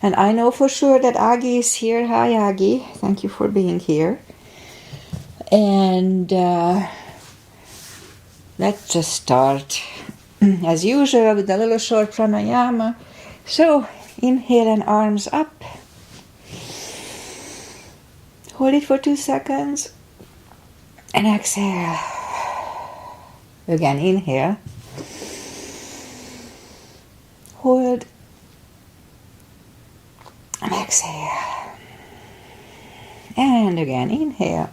And I know for sure that Aggie is here. Hi, Aggie. Thank you for being here. And let's just start, as usual, with a little short pranayama. So, inhale and arms up. Hold it for 2 seconds. And exhale. Again, inhale. Hold. And exhale. And again, inhale.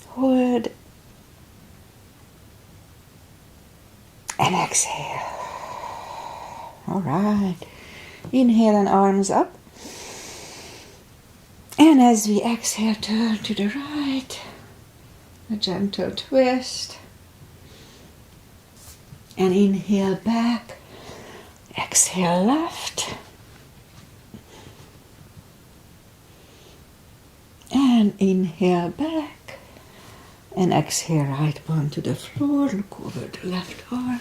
Hold. And exhale. All right. Inhale and arms up. And as we exhale, turn to the right. A gentle twist. And inhale back. Exhale left. And inhale back. And exhale right palm to the floor. Look over the left arm.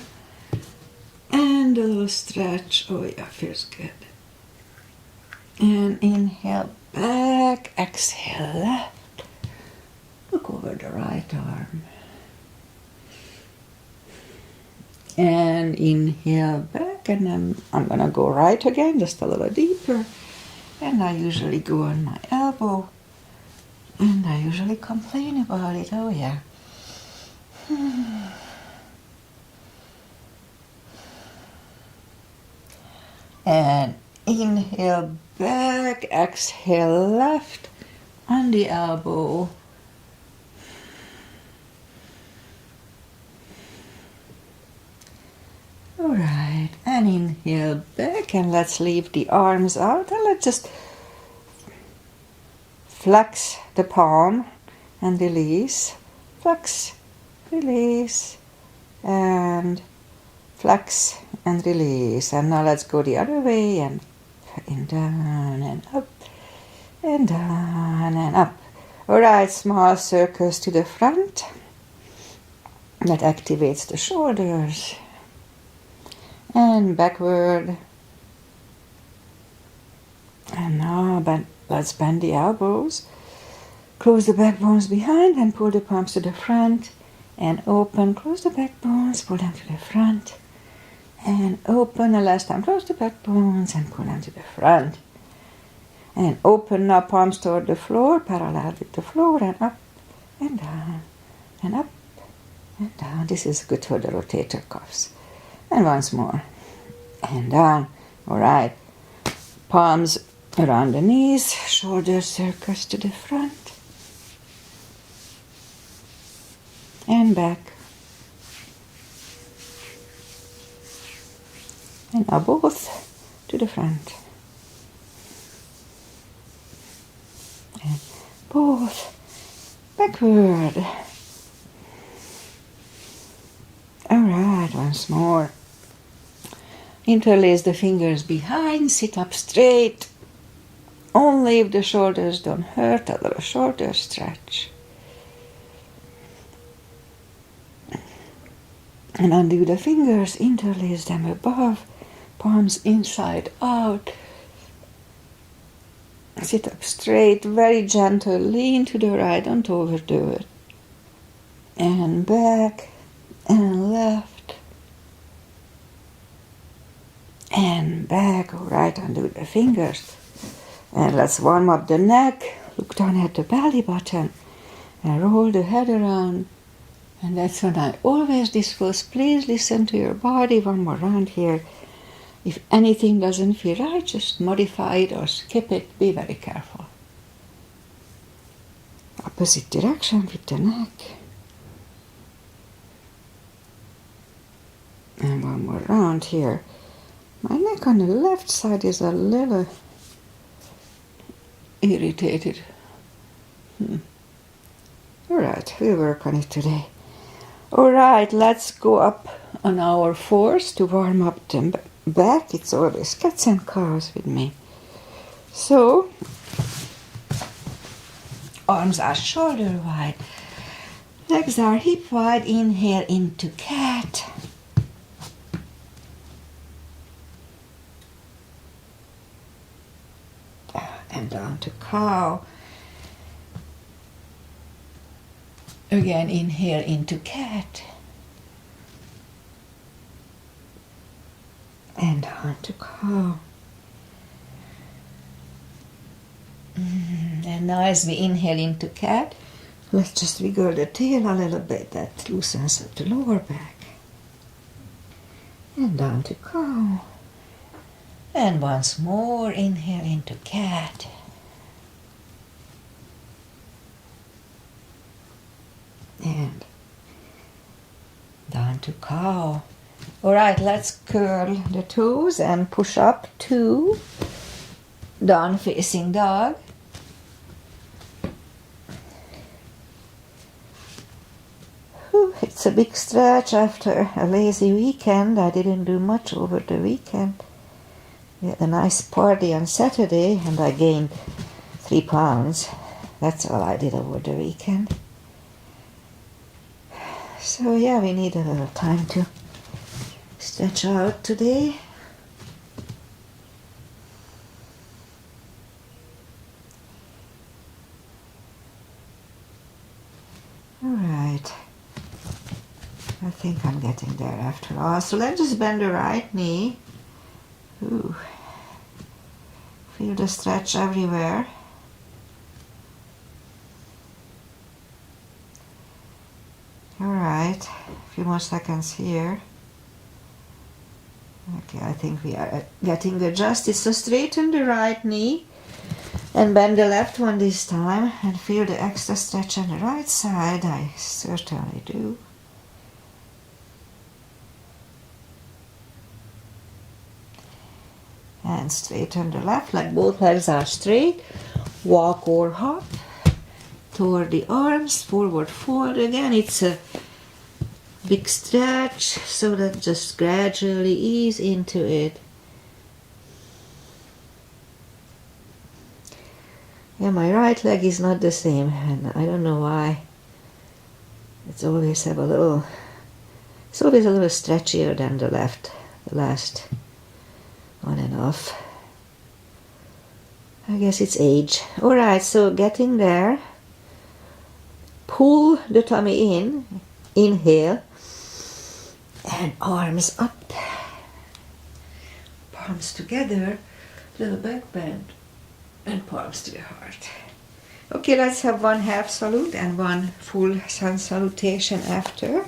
And a little stretch. Oh yeah, feels good. And inhale back. Exhale left. Look over the right arm. And inhale back. And then I'm going to go right again, just a little deeper. And I usually go on my elbow. And I usually complain about it. Oh yeah. And inhale back, exhale left on the elbow. All right, and inhale back, and let's leave the arms out, and let's just flex the palm and release, flex, release, and flex and release. And now let's go the other way, and down and up, and down and up. All right, small circles to the front. That activates the shoulders. And backward. And now let's bend the elbows. Close the back bones behind and pull the palms to the front. And open, close the back bones, pull them to the front. And open, the last time, close the back bones and pull them to the front. And open now, palms toward the floor, parallel with the floor, and up and down, and up and down. This is good for the rotator cuffs. And once more, and down. All right, palms around the knees, shoulder circles to the front, and back. And now both to the front. And both backward. All right, once more. Interlace the fingers behind, sit up straight. Only if the shoulders don't hurt, a little shoulder stretch. And undo the fingers, interlace them above, palms inside out. Sit up straight, very gentle, lean to the right, don't overdo it. And back, and left. And back, all right, undo the fingers. And let's warm up the neck. Look down at the belly button and roll the head around. And that's when I always discuss. Please listen to your body. One more round here. If anything doesn't feel right, just modify it or skip it. Be very careful. Opposite direction with the neck. And one more round here. My neck on the left side is a little irritated. All right, we'll work on it today. All right, let's go up on our fours to warm up the back. It's always cats and cows with me. So, arms are shoulder wide. Legs are hip wide. Inhale into cat. and down to cow. Again, inhale into cat. And down to cow. And now as we inhale into cat, let's just wiggle the tail a little bit. That loosens up the lower back. And down to cow. And once more, inhale into cat. And down to cow. All right, let's curl the toes and push up 2. Down facing dog. Whew, it's a big stretch after a lazy weekend. I didn't do much over the weekend. We had a nice party on Saturday and I gained 3 pounds. That's all I did over the weekend. So yeah, we need a little time to stretch out today. All right. I think I'm getting there after all. So let's just bend the right knee. Ooh. Feel the stretch everywhere. All right, a few more seconds here. Okay, I think we are getting adjusted. So straighten the right knee and bend the left one this time and feel the extra stretch on the right side. I certainly do. And straighten the left leg. Both legs are straight. Walk or hop toward the arms. Forward fold. Again, it's a big stretch, so that just gradually ease into it. Yeah, my right leg is not the same, and I don't know why. It's always a little stretchier than the left, the last on and off. I guess it's age. All right, so getting there. Pull the tummy in. Inhale. And arms up. Palms together. Little back bend. And palms to the heart. Okay, let's have one half salute and one full sun salutation after.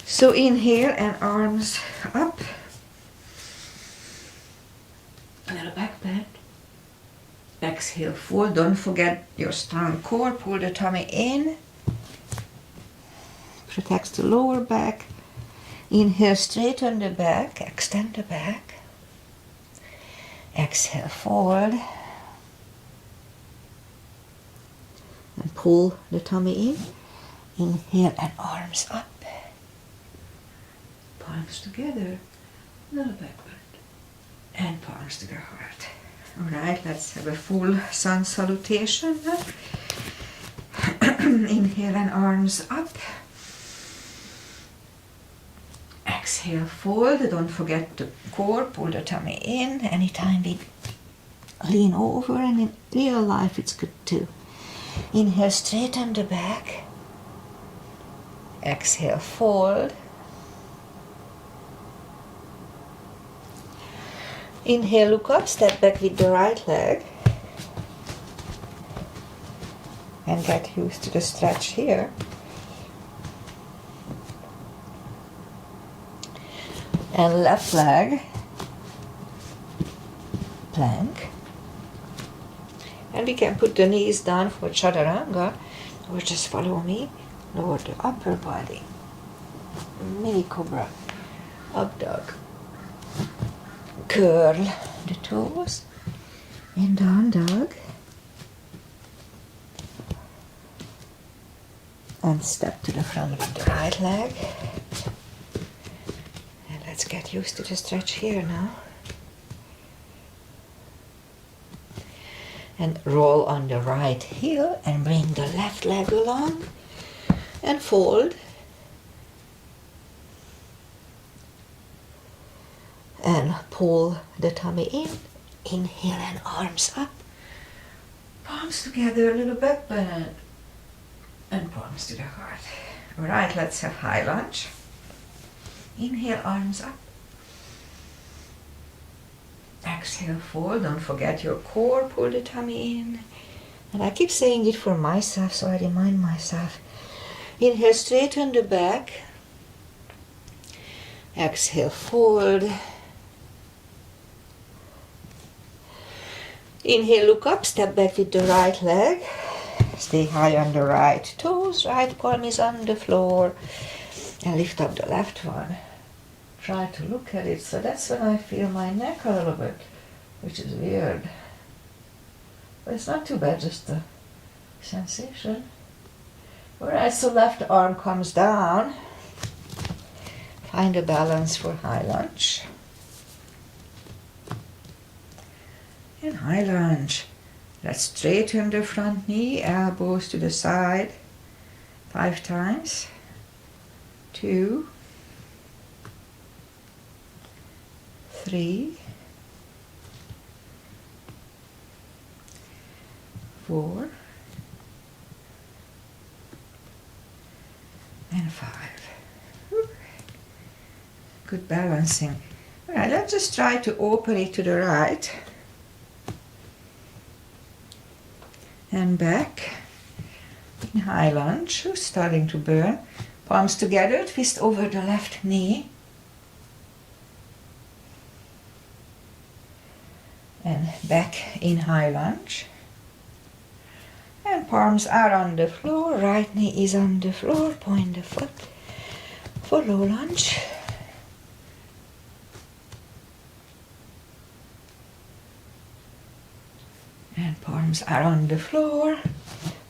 So inhale and arms up. A little back bend. Exhale, fold. Don't forget your strong core. Pull the tummy in. Protects the lower back. Inhale, straighten the back. Extend the back. Exhale, fold. And pull the tummy in. Inhale and arms up. Palms together. Little back bend. And palms to the heart. Alright, let's have a full sun salutation. Inhale and arms up. Exhale, fold. Don't forget the core. Pull the tummy in. Anytime we lean over, and in real life it's good too. Inhale, straighten the back. Exhale, fold. Inhale, look up, step back with the right leg. And get used to the stretch here. And left leg, plank. And we can put the knees down for chaturanga, or just follow me. Lower the upper body. Mini cobra, up dog. Curl the toes and down dog. And step to the front with the right leg. And let's get used to the stretch here now. And roll on the right heel and bring the left leg along and fold. And pull the tummy in Inhale and arms up. Palms together, a little back bend. And palms to the heart. Alright, let's have high lunge. Inhale, arms up. Exhale, fold. Don't forget your core. Pull the tummy in. And I keep saying it for myself, so I remind myself. Inhale, straighten the back. Exhale, fold. Inhale, look up, step back with the right leg. Stay high on the right toes, right palm is on the floor. And lift up the left one. Try to look at it. So that's when I feel my neck a little bit, which is weird. But it's not too bad, just a sensation. Alright, so left arm comes down. Find a balance for high lunge. And high lunge. Let's straighten the front knee, elbows to the side. 5 times. 2, 3, 4, and 5. Good balancing. All right, let's just try to open it to the right. And back. In high lunge, starting to burn. Palms together, twist over the left knee. And back in high lunge. And palms are on the floor, right knee is on the floor, point the foot for low lunge. And palms are on the floor,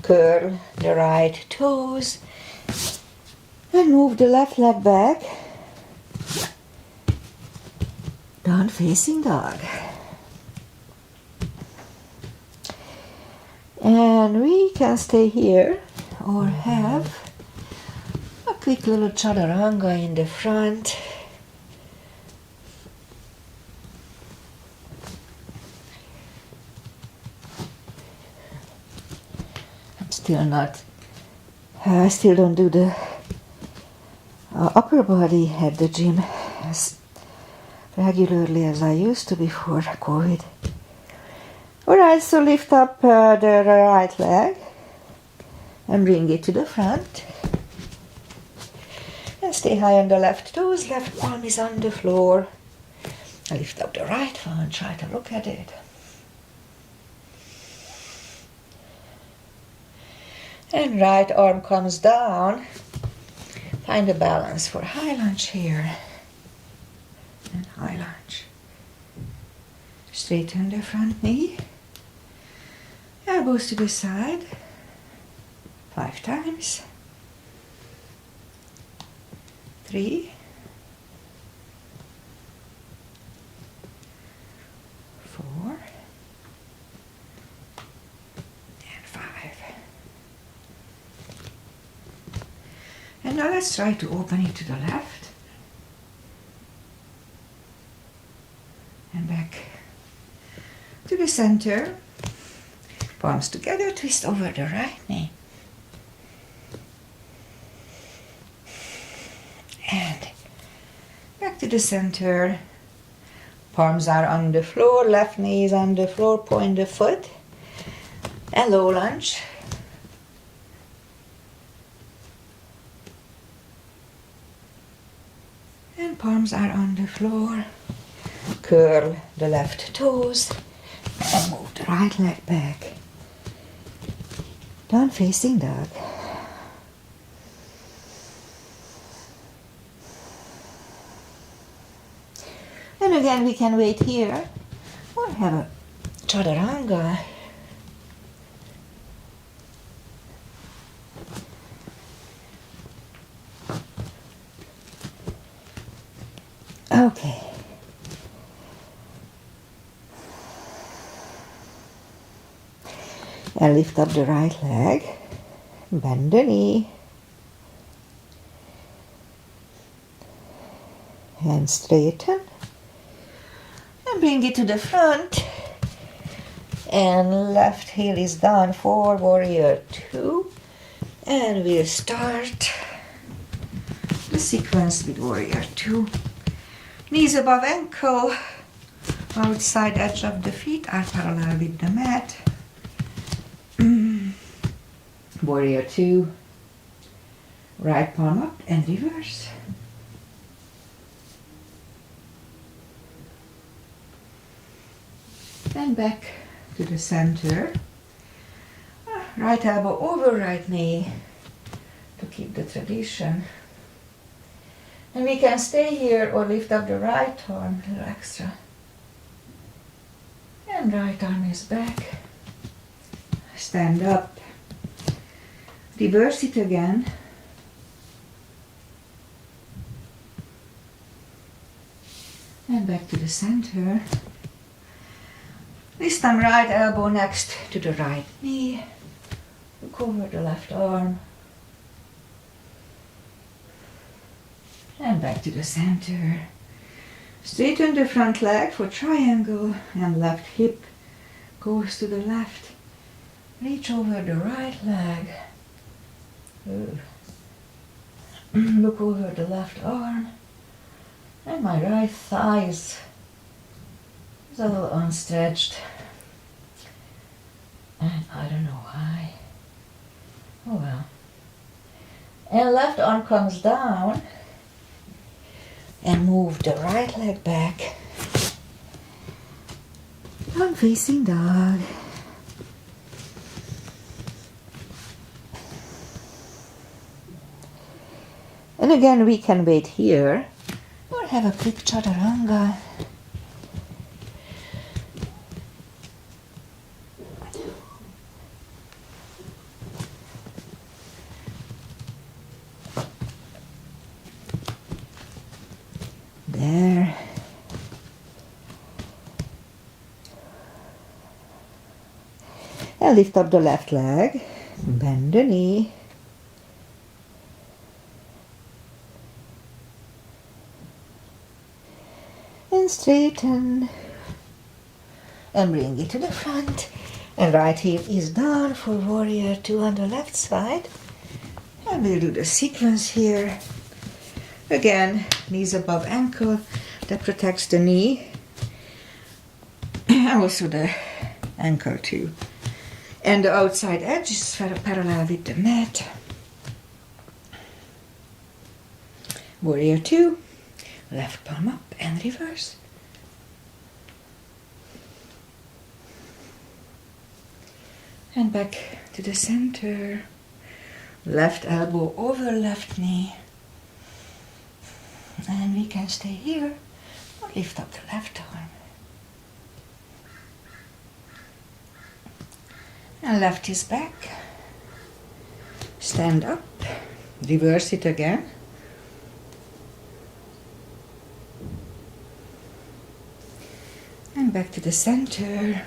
curl the right toes, and move the left leg back, down facing dog. And we can stay here or have a quick little chaturanga in the front. I still don't do the upper body at the gym as regularly as I used to before COVID. Alright, so lift up the right leg and bring it to the front. And stay high on the left toes, left palm is on the floor. And lift up the right one, try to look at it. And right arm comes down. Find a balance for high lunge here. And high lunge. Straighten the front knee. Elbows to the side. 5 times. 3. 4. And 5. And now let's try to open it to the left. And back to the center. Palms together, twist over the right knee. And back to the center. Palms are on the floor, left knee is on the floor, point the foot. And low lunge. And palms are on the floor. Curl the left toes and move the right leg back. Down facing dog. And again we can wait here or have a chaturanga. Okay. And lift up the right leg, bend the knee, and straighten, and bring it to the front. And left heel is down for warrior 2. And we'll start the sequence with warrior 2. Knees above ankle, outside edge of the feet are parallel with the mat. Warrior 2, right palm up and reverse. Then back to the center. Right elbow over right knee to keep the tradition. And we can stay here or lift up the right arm a little extra. And right arm is back. Stand up. Reverse it again. And back to the center. This time right elbow next to the right knee. Look over the left arm. And back to the center. Straighten the front leg for triangle and left hip goes to the left. Reach over the right leg. Look over the left arm. And my right thigh is a little unstretched. And I don't know why. Oh well. And left arm comes down. And move the right leg back. Down facing dog. And again we can wait here or have a quick chaturanga. There. And lift up the left leg, bend the knee. And straighten. And bring it to the front. And right heel is down for warrior 2 on the left side. And we'll do the sequence here. Again, knees above ankle, that protects the knee, and also the ankle too. And the outside edge is parallel with the mat. Warrior 2, left palm up and reverse. And back to the center. Left elbow over left knee. And we can stay here or lift up the left arm. And left is back. Stand up. Reverse it again. And back to the center.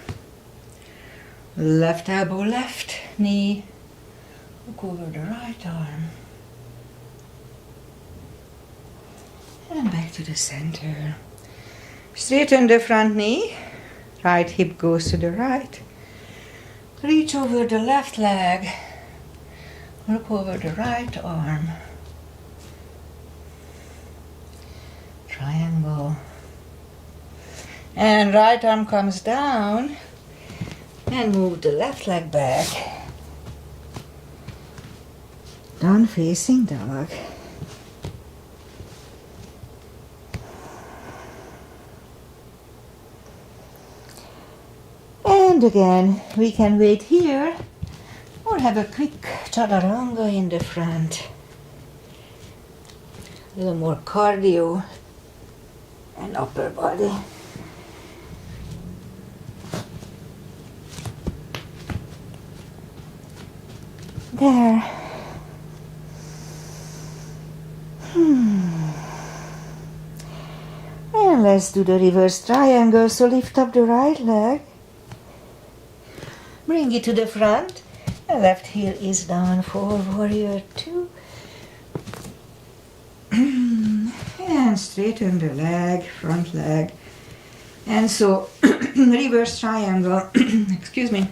Left elbow, left knee. Look over the right arm. And back to the center. Straighten the front knee. Right hip goes to the right. Reach over the left leg. Look over the right arm. Triangle. And right arm comes down. And move the left leg back. Down facing dog. And again, we can wait here or have a quick chaturanga in the front. A little more cardio and upper body. There. And let's do the reverse triangle. So lift up the right leg. Bring it to the front. The left heel is down for warrior 2. And straighten the leg, front leg. And so reverse triangle. Excuse me.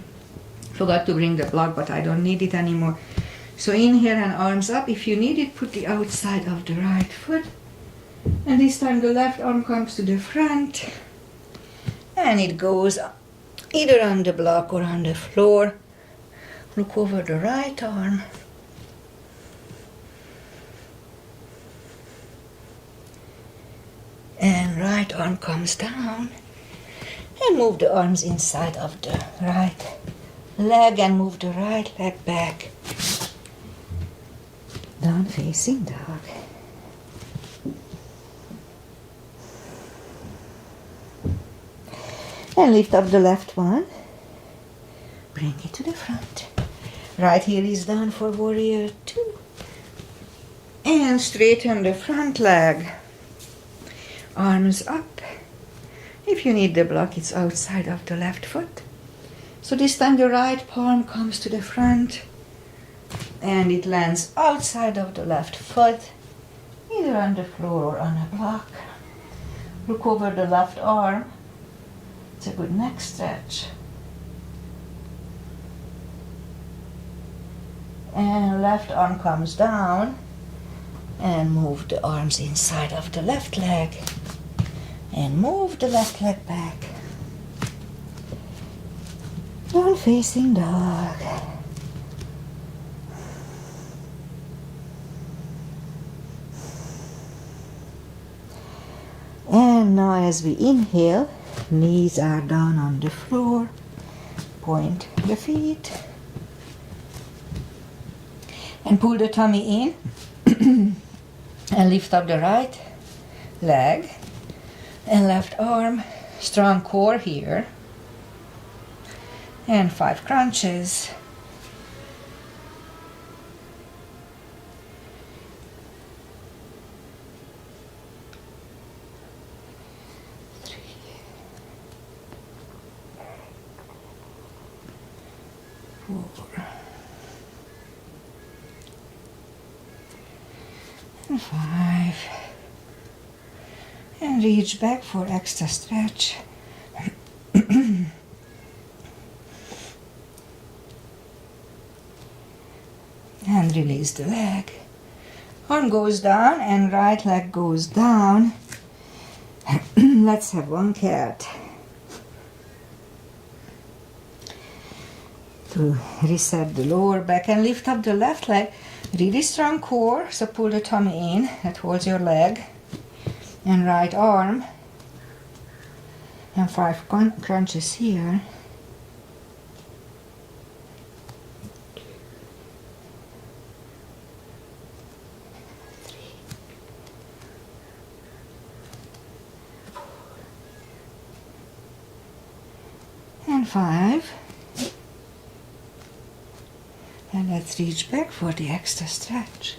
Forgot to bring the block, but I don't need it anymore. So inhale and arms up. If you need it, put the outside of the right foot. And this time the left arm comes to the front. And it goes either on the block or on the floor. Look over the right arm. And right arm comes down. And move the arms inside of the right leg and move the right leg back. Down facing dog. And lift up the left one. Bring it to the front. Right heel is down for warrior 2. And straighten the front leg. Arms up. If you need the block, it's outside of the left foot. So this time the right palm comes to the front and it lands outside of the left foot, either on the floor or on a block. Look over the left arm. It's a good neck stretch. And left arm comes down and move the arms inside of the left leg and move the left leg back. Down facing dog. And now as we inhale, knees are down on the floor. Point the feet. And pull the tummy in. And lift up the right leg and left arm. Strong core here. And 5 crunches. And 5. And reach back for extra stretch. And release the leg. Arm goes down and right leg goes down. Let's have one cat. To reset the lower back and lift up the left leg. Really strong core, so pull the tummy in. That holds your leg. And right arm. And 5 crunches here. And 5. And let's reach back for the extra stretch.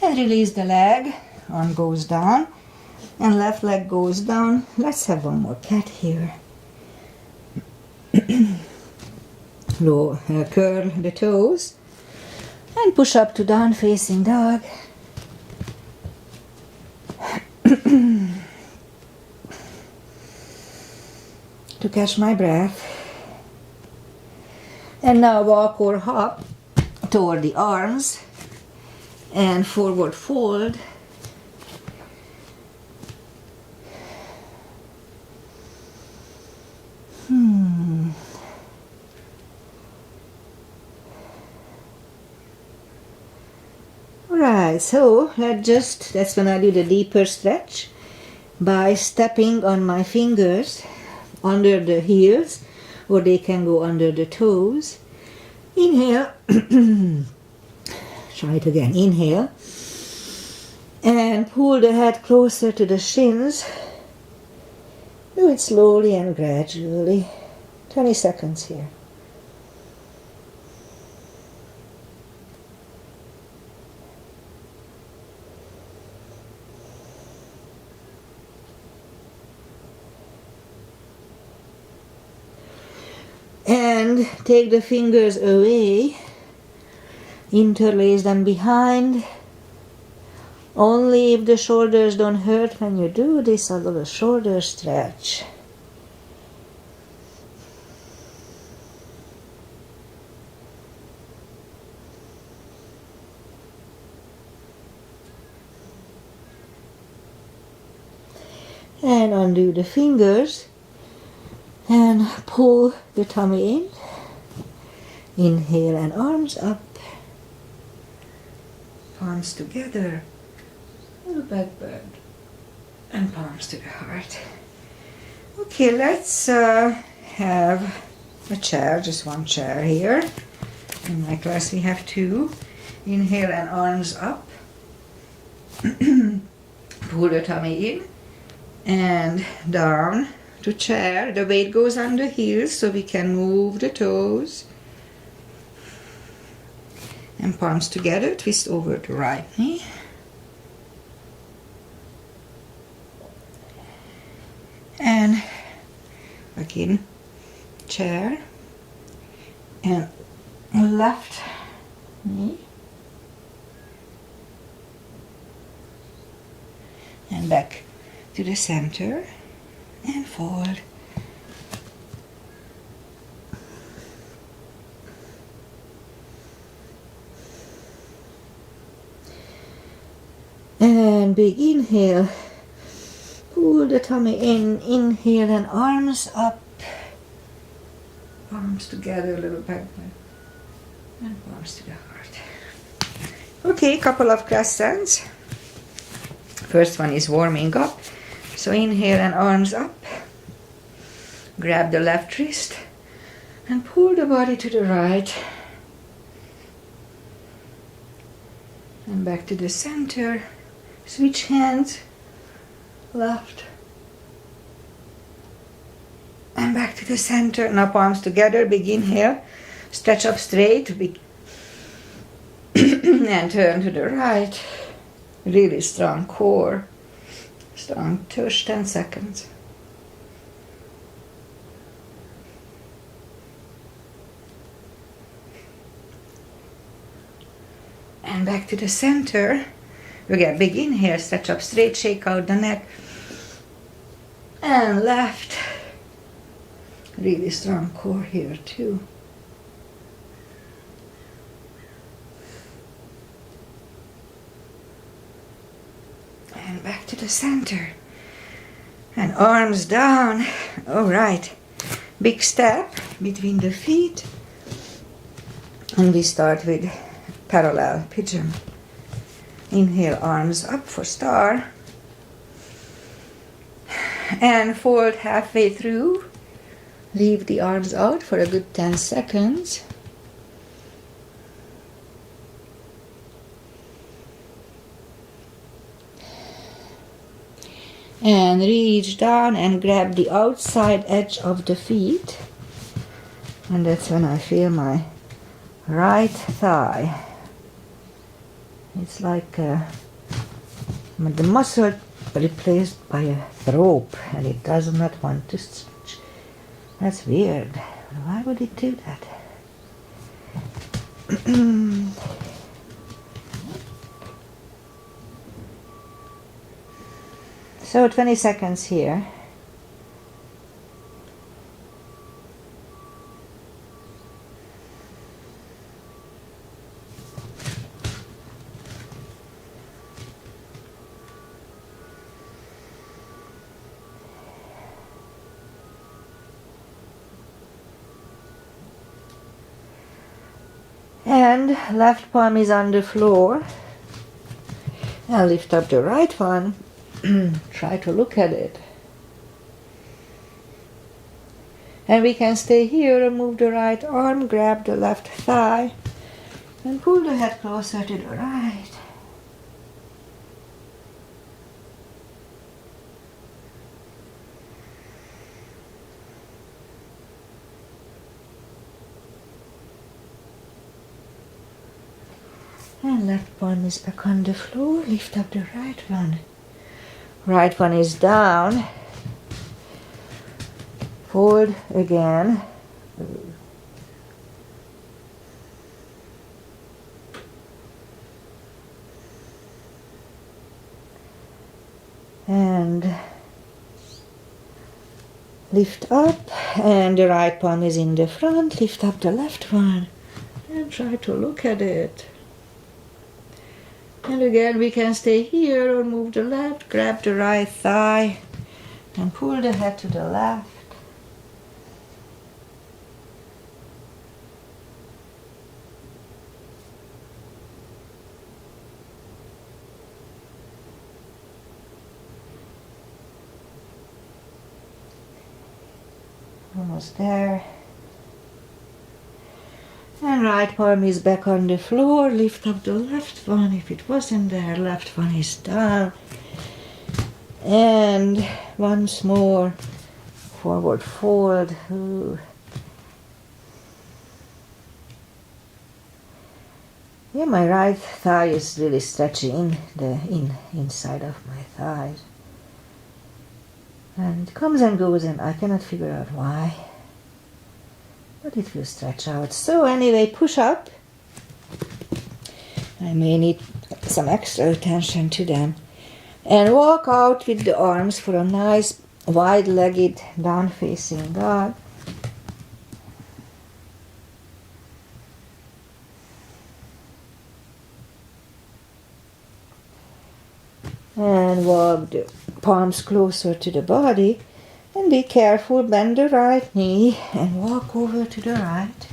And release the leg. Arm goes down. And left leg goes down. Let's have one more cat here. Curl the toes. And push up to down facing dog. To catch my breath. And now walk or hop toward the arms and forward fold. Alright, so that's when I do the deeper stretch by stepping on my fingers under the heels, or they can go under the toes. Inhale. Try it again. Inhale. And pull the head closer to the shins. Do it slowly and gradually. 20 seconds here. And take the fingers away, interlace them behind Only if the shoulders don't hurt when you do this, a little shoulder stretch. And undo the fingers and pull the tummy in. Inhale and arms up. Palms together. Little back bend. And palms to the heart. Okay, let's have a chair, just one chair here. In my class we have two. Inhale and arms up. Pull the tummy in and down to chair. The weight goes on the heels so we can move the toes. And palms together, twist over the right knee. And again, chair and left knee. And back to the center and forward. And big inhale. Pull the tummy in, inhale and arms up. Palms together, a little back bend. And palms to the heart. Okay, couple of crescents. First one is warming up. So inhale and arms up. Grab the left wrist and pull the body to the right. And back to the center. Switch hands. Left. And back to the center. Now palms together. Big inhale. Stretch up straight. And turn to the right. Really strong core. Strong tush, 10 seconds. And back to the center. Again, big inhale, stretch up straight, shake out the neck. And left. Really strong core here too. And back to the center. And arms down. All right. Big step between the feet. And we start with parallel pigeon. Inhale, arms up for star. And fold halfway through. Leave the arms out for a good 10 seconds. And reach down and grab the outside edge of the feet. And that's when I feel my right thigh. It's like the muscle replaced by a rope, and it does not want to stretch. That's weird. Why would it do that? So 20 seconds here. And left palm is on the floor. I'll lift up the right one. Try to look at it. And we can stay here and move the right arm, grab the left thigh, and pull the head closer to the right. And left palm is back on the floor. Lift up the right one. Right one is down. Fold again. and lift up, and the right palm is in the front. Lift up the left one and try to look at it. And again, we can stay here or move the left, grab the right thigh and pull the head to the left. Almost there. And right palm is back on the floor. Lift up the left one. If it wasn't there, left one is down. And once more, forward fold. Ooh. Yeah, my right thigh is really stretching the inside of my thighs. And it comes and goes, and I cannot figure out why. But it will stretch out. So anyway, push up. I may need some extra attention to them. And walk out with the arms for a nice wide-legged down-facing dog. And walk the palms closer to the body. And be careful, bend the right knee and walk over to the right.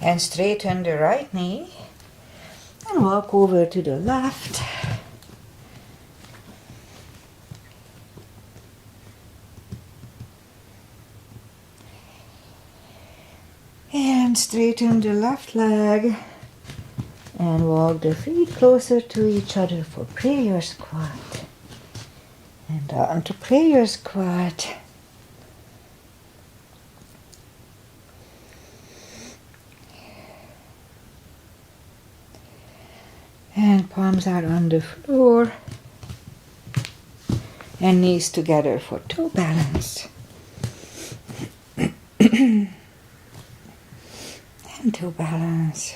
And straighten the right knee and walk over to the left. And straighten the left leg and walk the feet closer to each other for prayer squat. And on to prayer squat. And palms are on the floor. And knees together for toe balance. Toe balance.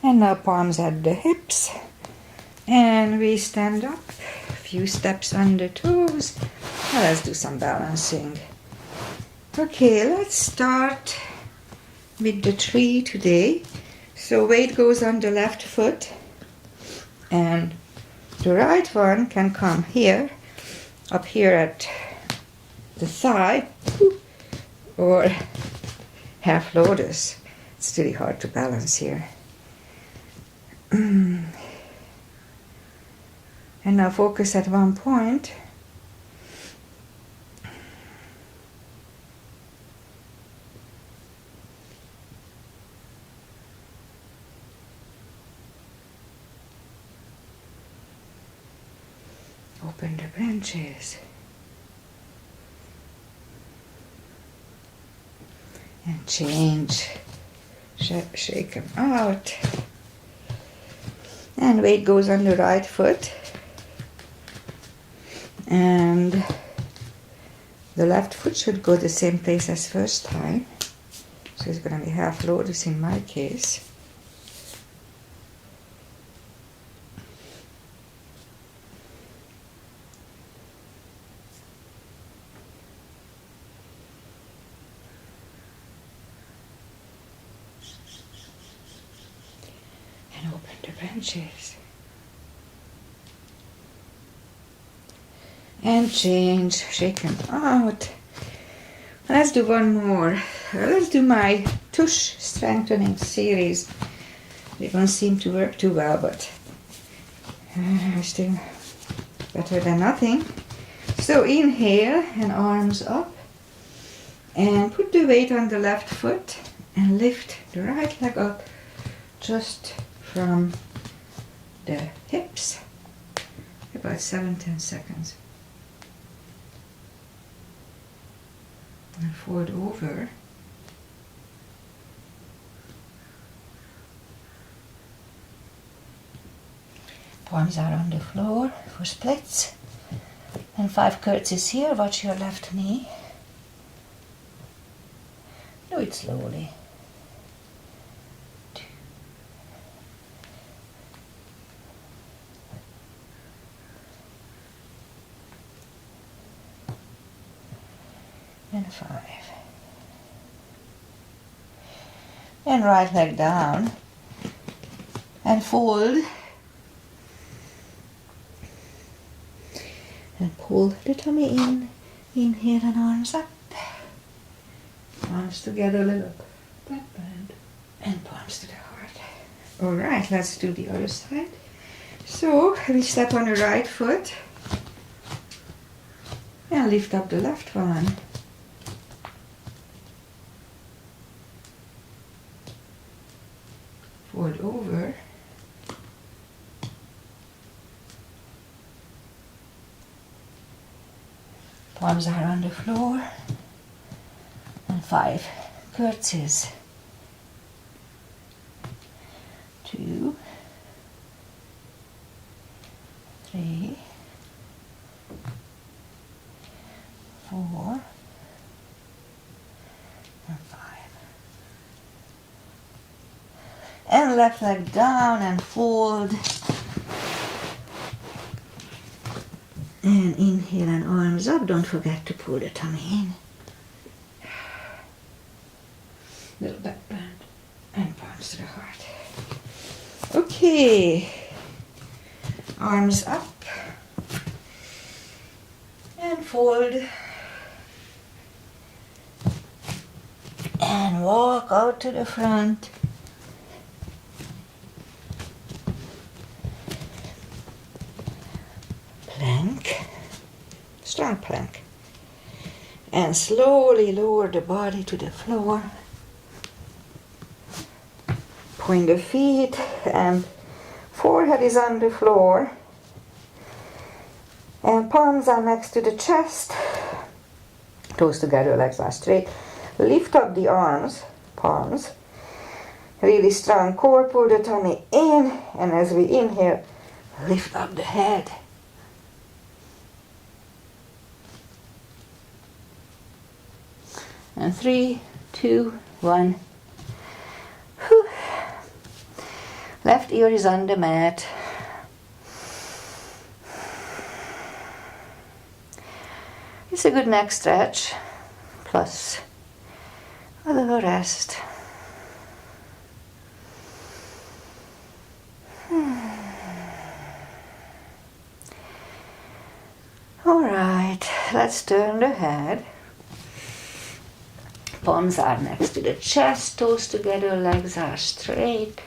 And now palms at the hips. And we stand up. A few steps on the toes. Now let's do some balancing. Okay, let's start with the tree today. So weight goes on the left foot. And the right one can come here. Up here at the thigh. Or half lotus. It's really hard to balance here. And now focus at one point. Open the branches. And change, shake them out. And weight goes on the right foot. And the left foot should go the same place as first time. So it's going to be half lotus in my case. And open the branches. And change, shake them out. Let's do one more. Let's do my tush strengthening series. They don't seem to work too well, but still better than nothing. So inhale and arms up. And put the weight on the left foot and lift the right leg up just from the hips. About 7-10 seconds. And fold over. Palms are on the floor for splits. And 5 curtsies here. Watch your left knee. Do it slowly. 2. And 5. And right leg down and fold and pull the tummy in, inhale and arms up, arms together, little back bend and palms to the heart. Alright, let's do the other side. So we step on the right foot and lift up the left one. Fold over. Palms are on the floor. And 5 curtsies. 2, 3, 4, and 5. And left leg down and fold. And inhale and arms up. Don't forget to pull the tummy in. Little back bend and palms to the heart. Okay. Arms up. And fold. And walk out to the front. Plank, strong plank, and slowly lower the body to the floor. Point the feet and forehead is on the floor and palms are next to the chest, toes together, legs are straight. Lift up the arms, palms, really strong core, pull the tummy in, and as we inhale, lift up the head. And 3, 2, 1. Whew. Left ear is on the mat. It's a good neck stretch, plus a little rest. All right, let's turn the head. Palms are next to the chest, toes together, legs are straight.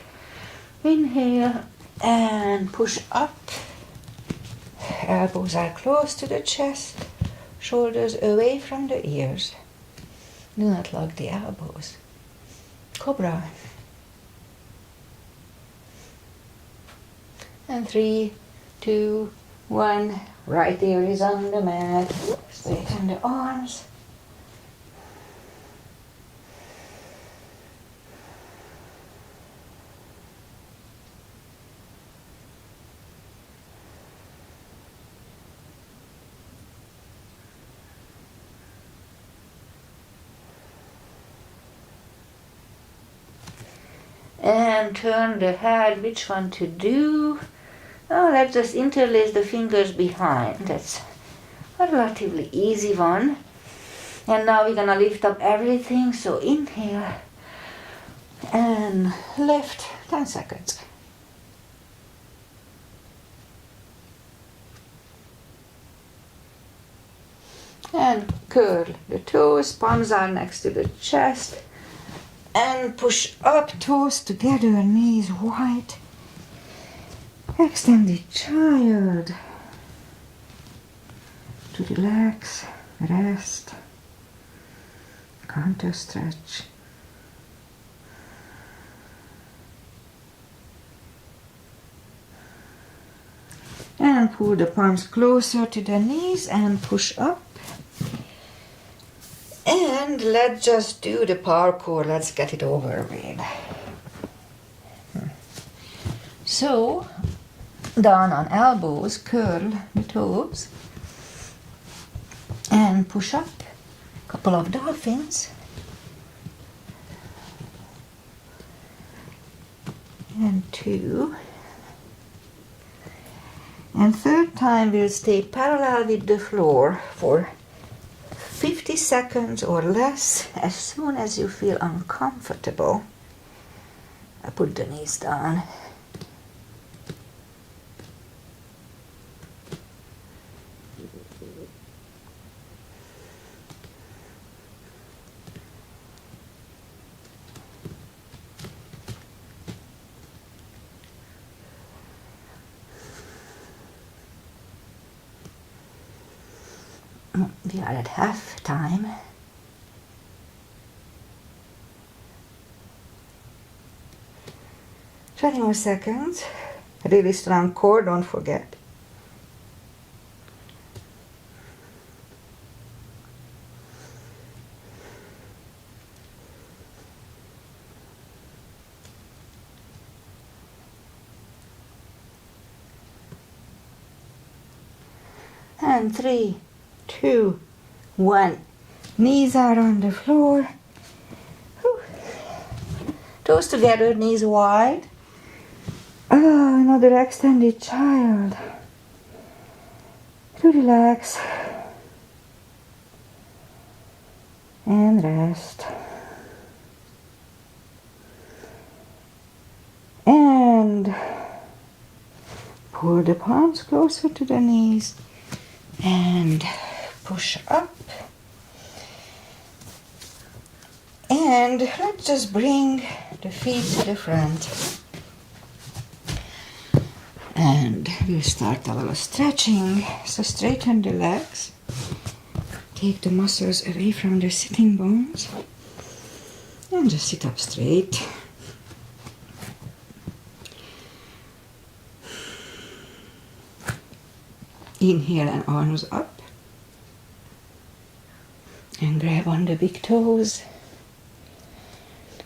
Inhale and push up. Elbows are close to the chest, shoulders away from the ears. Do not lock the elbows. Cobra. And 3, 2, 1. Right ear is on the mat. Straighten the arms. And turn the head, which one to do? Oh, let's just interlace the fingers behind. That's a relatively easy one. And now we're gonna lift up everything. So inhale and lift, 10 seconds. And curl the toes, palms are next to the chest. And push up, toes together, knees wide. Extend the child to relax, rest, counter stretch. And pull the palms closer to the knees and push up. And let's just do the parkour. Let's get it over with. So, down on elbows, curl the toes. And push up. Couple of dolphins. and 2. And third time we'll stay parallel with the floor for 50 seconds or less. As soon as you feel uncomfortable, I put the knees down. We are at half time. Twenty more seconds. Really strong core, don't forget. And 3, 2, 1. Knees are on the floor. Whew. Toes together, knees wide. Another extended child. To relax. And rest. And pull the palms closer to the knees. And push up. And let's just bring the feet to the front. And we'll start a little stretching. So straighten the legs. Take the muscles away from the sitting bones. And just sit up straight. Inhale and arms up. And grab on the big toes.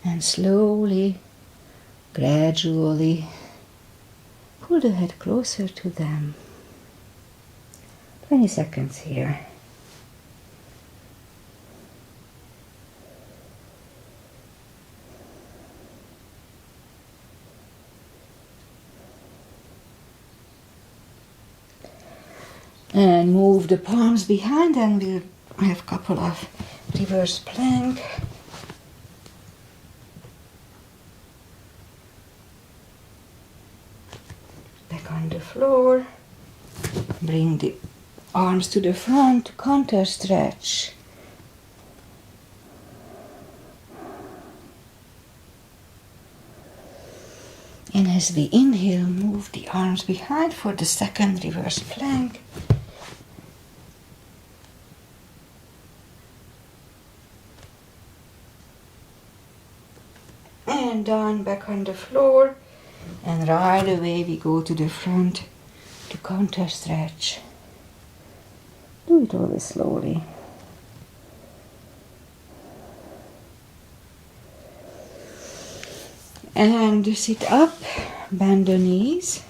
And slowly, gradually, pull the head closer to them. 20 seconds here. And move the palms behind, and we'll have a couple of reverse plank. Back on the floor. Bring the arms to the front, counter stretch. And as we inhale, move the arms behind for the second reverse plank. And down, back on the floor. And right away we go to the front to counter stretch. Do it always slowly. And sit up, bend the knees.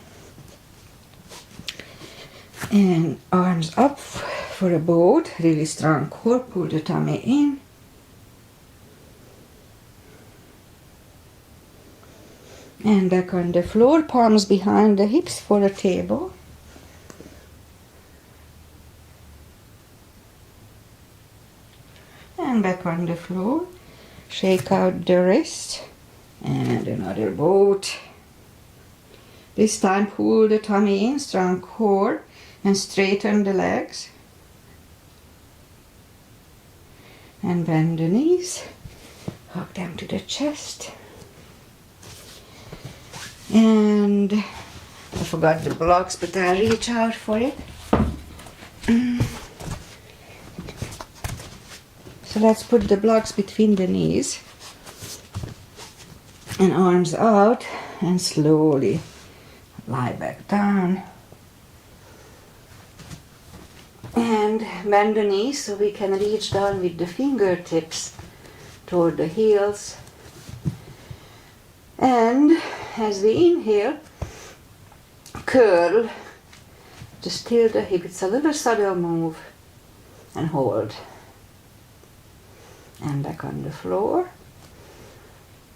And arms up for a boat, really strong core, pull the tummy in. And back on the floor, palms behind the hips for a table. And back on the floor, shake out the wrist. And another boat. This time pull the tummy in, strong core, and straighten the legs. And bend the knees, hug them to the chest. And I forgot the blocks, but I'll reach out for it. So let's put the blocks between the knees. And arms out, and slowly lie back down. And bend the knees so we can reach down with the fingertips toward the heels. And as we inhale, curl, just tilt the hip. It's a little subtle move. And hold. And back on the floor.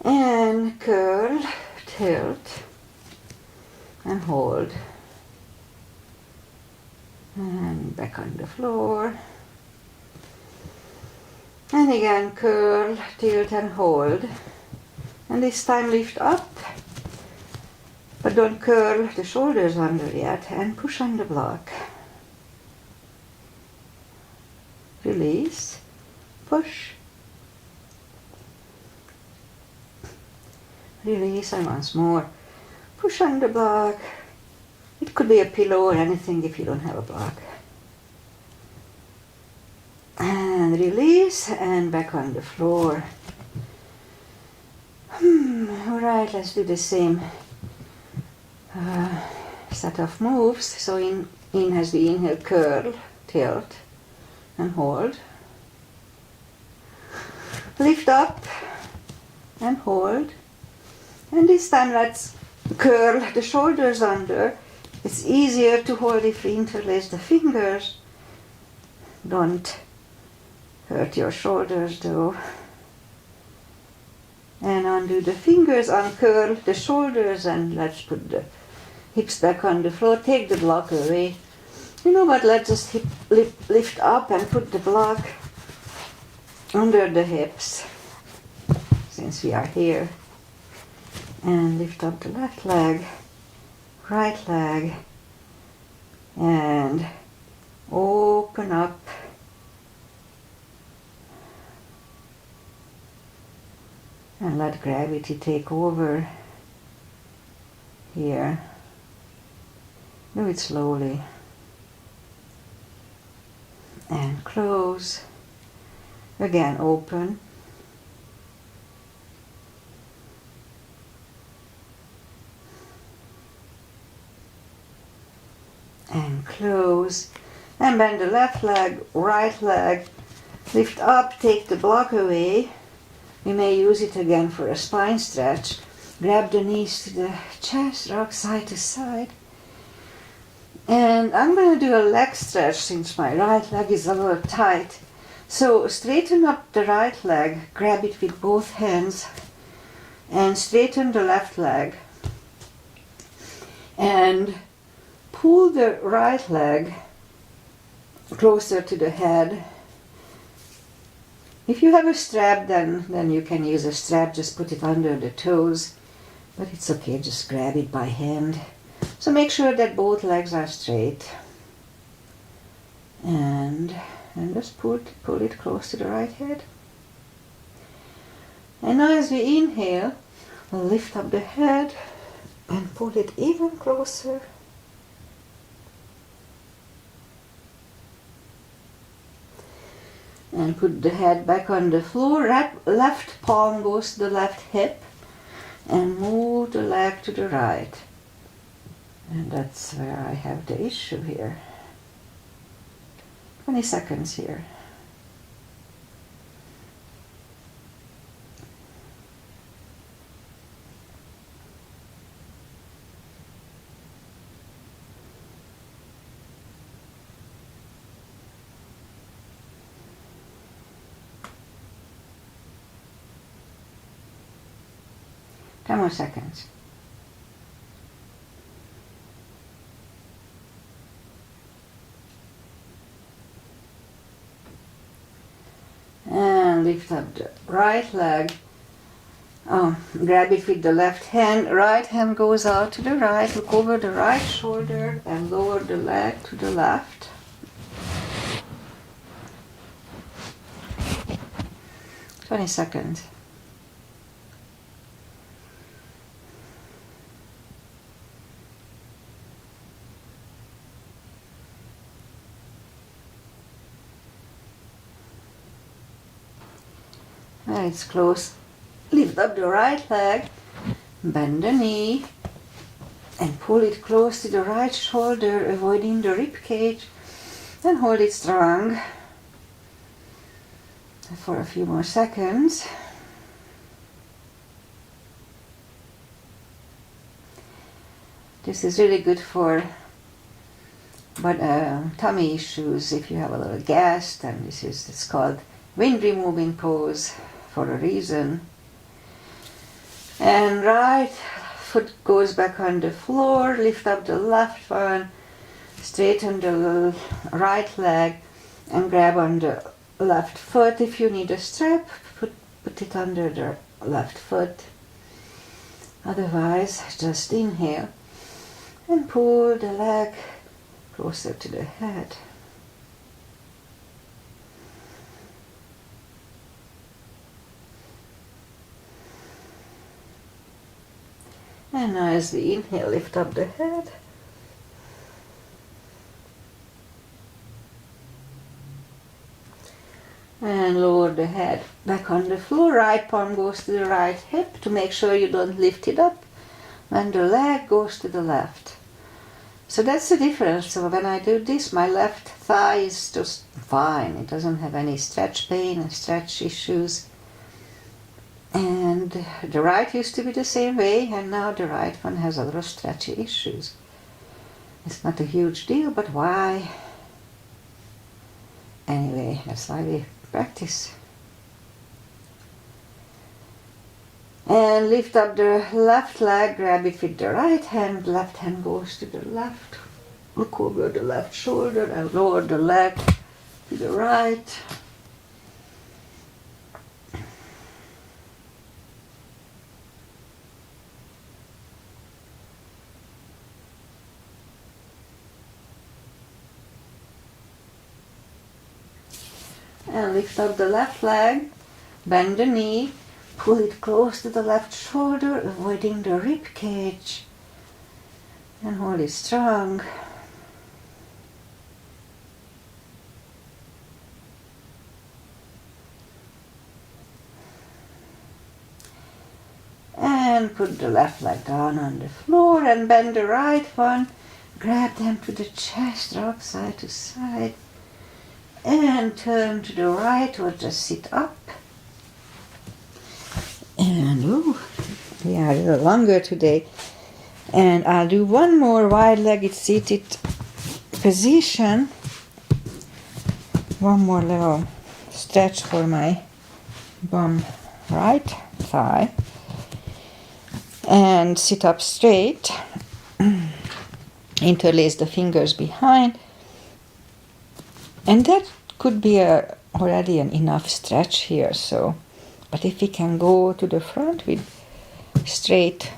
And curl, tilt, and hold. And back on the floor. And again, curl, tilt, and hold. And this time lift up, but don't curl the shoulders under yet, and push on the block. Release, push, release, and once more. Push on the block. It could be a pillow or anything if you don't have a block. And release, and back on the floor. Alright, let's do the same set of moves. So in has the inhale, curl, tilt, and hold. Lift up, and hold. And this time let's curl the shoulders under. It's easier to hold if we interlace the fingers. Don't hurt your shoulders though. And undo the fingers, uncurl the shoulders, and let's put the hips back on the floor. Take the block away. You know what, let's just lift up and put the block under the hips, since we are here. And lift up the left leg, right leg, and open up. And let gravity take over here. Do it slowly. And close. Again, open. And close. And bend the left leg, right leg. Lift up, take the block away. We may use it again for a spine stretch. Grab the knees to the chest, rock side to side. And I'm going to do a leg stretch since my right leg is a little tight. So straighten up the right leg, grab it with both hands, and straighten the left leg. And pull the right leg closer to the head. If you have a strap, then you can use a strap, just put it under the toes. But it's okay, just grab it by hand. So make sure that both legs are straight. And just pull it close to the right head. And now as we inhale, we'll lift up the head and pull it even closer. And put the head back on the floor. Left palm goes to the left hip. And move the leg to the right. And that's where I have the issue here. 20 seconds here. Ten more seconds. And lift up the right leg. Grab it with the left hand. Right hand goes out to the right. Look over the right shoulder and lower the leg to the left. "20 seconds. It's close. Lift up the right leg, bend the knee, and pull it close to the right shoulder, avoiding the rib cage, and hold it strong for a few more seconds. This is really good for tummy issues. If you have a little gas, then it's called wind removing pose for a reason. And right foot goes back on the floor, lift up the left one, straighten the right leg and grab on the left foot. If you need a strap, put it under the left foot. Otherwise, just inhale and pull the leg closer to the head. And now as we inhale, lift up the head. And lower the head back on the floor. Right palm goes to the right hip to make sure you don't lift it up when the leg goes to the left. So that's the difference. So when I do this, my left thigh is just fine. It doesn't have any stretch pain and stretch issues. And the right used to be the same way, and now the right one has a lot of stretchy issues. It's not a huge deal, but why? Anyway, that's why we practice. And lift up the left leg, grab it with the right hand, left hand goes to the left. Look over the left shoulder and lower the leg to the right. And lift up the left leg, bend the knee, pull it close to the left shoulder, avoiding the rib cage, and hold it strong. And put the left leg down on the floor and bend the right one, grab them to the chest, rock side to side. And turn to the right or just sit up. And we are a little longer today. And I'll do one more wide-legged seated position. One more little stretch for my bum right thigh. And sit up straight. Interlace the fingers behind. And that could be already an enough stretch here. So, but if we can go to the front with straight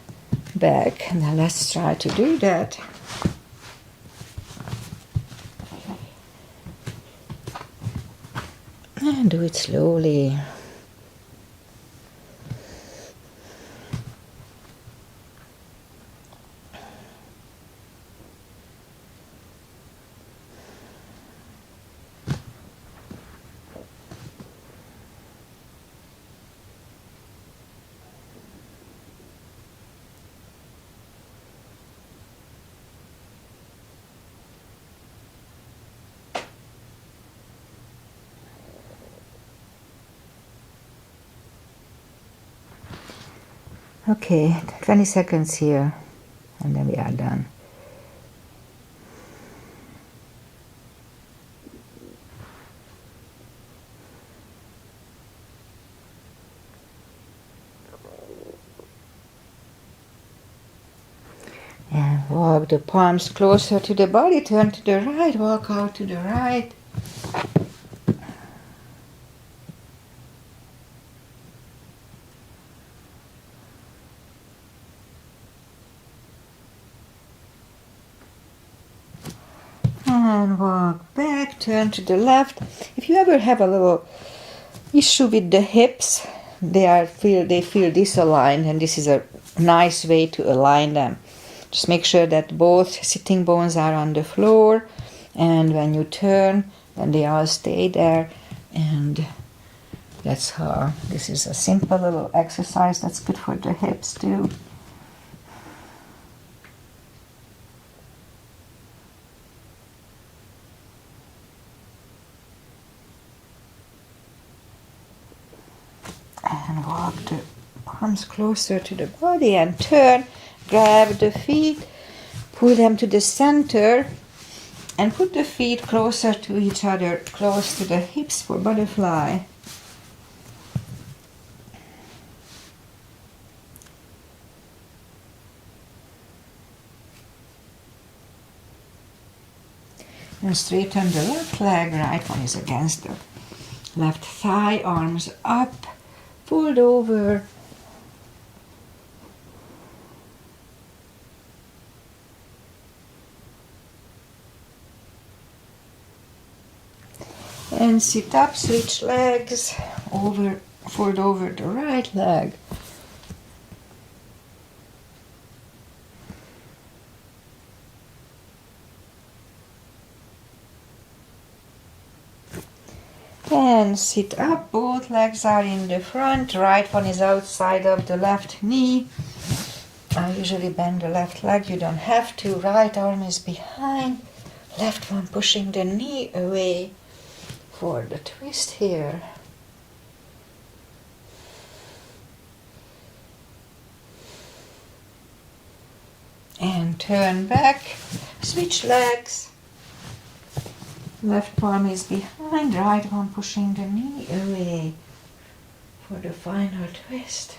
back, now let's try to do that. And do it slowly. Okay, 20 seconds here, and then we are done. And walk the palms closer to the body, turn to the right, walk out to the right. And walk back, turn to the left. If you ever have a little issue with the hips, they feel disaligned, and this is a nice way to align them. Just make sure that both sitting bones are on the floor, and when you turn, then they all stay there. And that's how. This is a simple little exercise that's good for the hips too. And walk the arms closer to the body and turn. Grab the feet, pull them to the center, and put the feet closer to each other, close to the hips for butterfly. And straighten the left leg, right one is against the left thigh, arms up, fold over. And sit up, switch legs, over, fold over the right leg. And sit up, both legs are in the front, right one is outside of the left knee. I usually bend the left leg, you don't have to. Right arm is behind, left one pushing the knee away for the twist here. And turn back, switch legs. Left palm is behind, right one pushing the knee away for the final twist.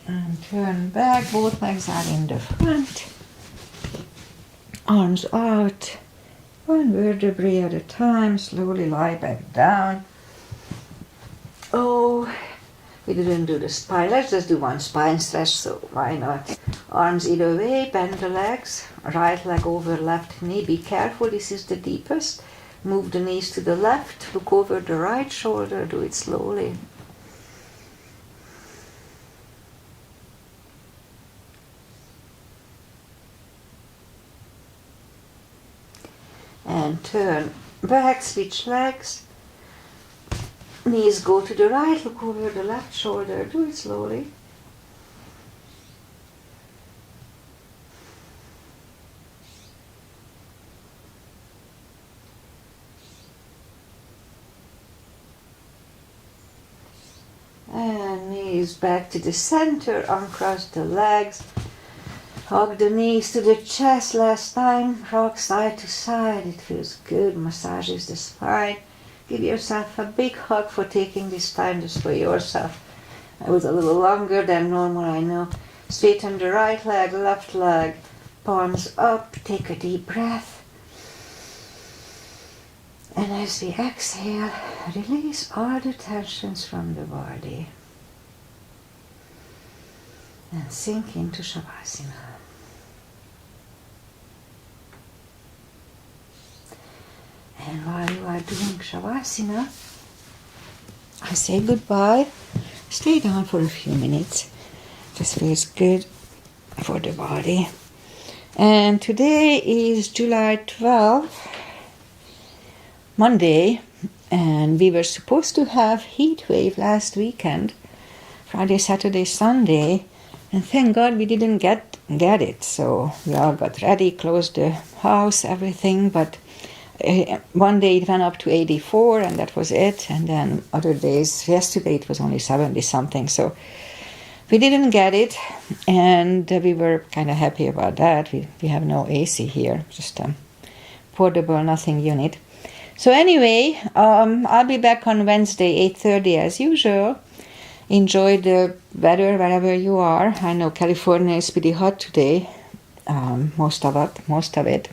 And turn back, both legs are in the front. Arms out, one vertebrae at a time, slowly lie back down. Oh, we didn't do the spine. Let's just do one spine stretch, so why not? Arms either way, bend the legs, right leg over left knee. Be careful, this is the deepest. Move the knees to the left, look over the right shoulder, do it slowly. And turn back, switch legs. Knees go to the right, look over the left shoulder, do it slowly. And knees back to the center, uncross the legs. Hug the knees to the chest last time, rock side to side, it feels good, massages the spine. Give yourself a big hug for taking this time just for yourself. I was a little longer than normal, I know. Straighten the right leg, left leg, palms up, take a deep breath. And as we exhale, release all the tensions from the body. And sink into Shavasana. And while you are doing Shavasana, I say goodbye. Stay down for a few minutes. Just feels good for the body. And today is July 12th, Monday, and we were supposed to have heat wave last weekend, Friday, Saturday, Sunday, and thank God we didn't get it. So we all got ready, closed the house, everything, but one day it went up to 84 and that was it, and then other days, yesterday it was only 70 something, so we didn't get it, and we were kind of happy about that. We have no AC here, just a portable nothing unit. So anyway, I'll be back on Wednesday 8:30 as usual. Enjoy the weather wherever you are. I know California is pretty hot today, most of it.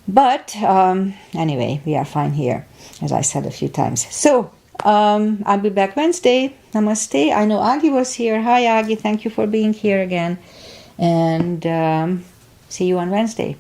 But anyway, we are fine here, as I said a few times. So I'll be back Wednesday. Namaste. I know Agi was here. Hi Agi, thank you for being here again. And see you on Wednesday.